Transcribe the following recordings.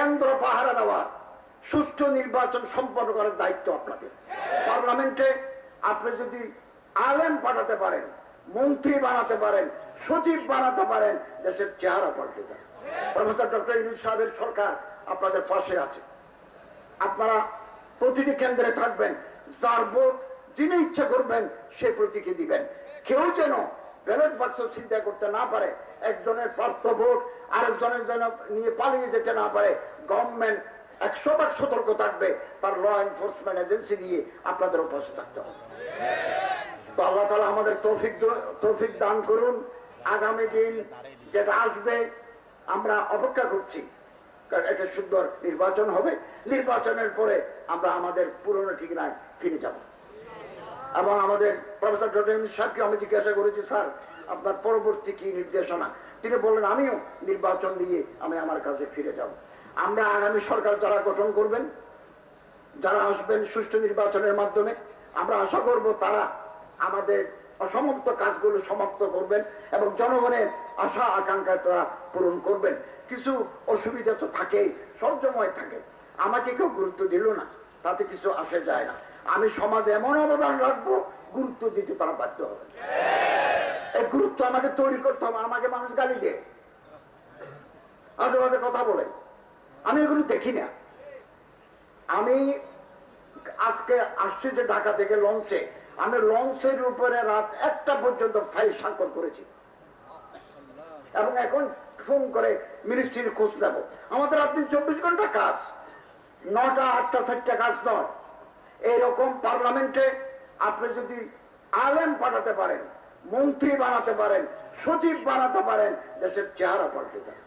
কেন্দ্র পাহারা দেওয়া, সুষ্ঠু নির্বাচন সম্পন্ন করার দায়িত্ব আপনাদের। পার্লামেন্টে আপনি যদি আলেম পাঠাতে পারেন, মন্ত্রী বানাতে পারেন, সচিব বানাতে পারেন, দেশের চেহারা পাল্টে যায়। প্রফেসর ডক্টর ইউনূস সাহেবের সরকার আপনাদের পাশে আছে। আপনারা প্রতিটি কেন্দ্রে থাকবেন, যার ভোট যিনি ইচ্ছা করবেন সেই প্রতীকে দিবেন। কেউ যেন ব্যালট বাক্স চিন্তা করতে না পারে, একজনের প্রাপ্ত ভোট আরেকজনের যেন নিয়ে পালিয়ে যেতে না পারে। গভর্নমেন্ট 100% সতর্ক থাকবে, তার ল এনফোর্সমেন্ট এজেন্সি দিয়ে আপনাদের পাশে থাকতে হবে। তো আল্লাহ তাআলা আমাদের তৌফিক দান করুন। আগামী দিন যেটা আসবে আমরা অপেক্ষা করছি, কারণ এটা সুন্দর নির্বাচন হবে। নির্বাচনের পরে আমরা আমাদের পুরনো ঠিকানায় ফিরে যাব। এবং আমাদের প্রফেসর ডক্টর ইউনূস সাহেবকে আমি জিজ্ঞাসা করেছি, স্যার আপনার পরবর্তী কি নির্দেশনা? তিনি বললেন, আমিও নির্বাচন দিয়ে আমি আমার কাছে ফিরে যাব। আমরা আগামী সরকার যারা গঠন করবেন, যারা আসবেন সুষ্ঠু নির্বাচনের মাধ্যমে, আমরা আশা করব তারা আমাদের অসমাপ্ত কাজগুলো সমাপ্ত করবেন এবং জনগণের আশা আকাঙ্ক্ষা তারা পূরণ করবেন। কিছু অসুবিধা তো থাকেই, সবসময় থাকে। আমাকে কেউ গুরুত্ব দিল না, তাতে কিছু আসে যায় না। আমি সমাজে এমন অবদান রাখবো, গুরুত্ব দিতে তারা বাধ্য হবে। এই গুরুত্ব আমাকে তৈরি করতে হবে। আমাকে মানুষ গালি দেয়, আজে বাজে কথা বলে, আমি এগুলো দেখি না। আমি আজকে আসছি যে ঢাকা থেকে লঞ্চে, আমি লঞ্চের উপরে রাত 1টা পর্যন্ত ফাইল স্বাক্ষর করেছি এবং এখন ফোন করে মিনিস্ট্রির খোঁজ নেব। আমাদের রাত দিন 24 ঘন্টা কাজ, 9টা 8টা 4টা কাজ নয়। এইরকম পার্লামেন্টে আপনি যদি আলেম পাঠাতে পারেন, মন্ত্রী বানাতে পারেন, সচিব বানাতে পারেন, দেশের চেহারা পাল্টে যায়।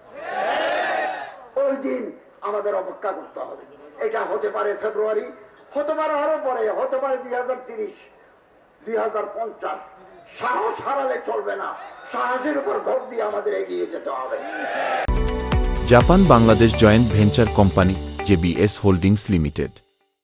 ওই দিন আমাদের অপেক্ষা করতে হবে। এটা হতে পারে ফেব্রুয়ারি, হতে পারে আরো পরে, হতে পারে 2030, 2050। সাহস হারালে চলবে না, সাহসের উপর ভর দিয়ে আমাদের এগিয়ে যেতে হবে। Japan Bangladesh joint venture company JBS holdings limited.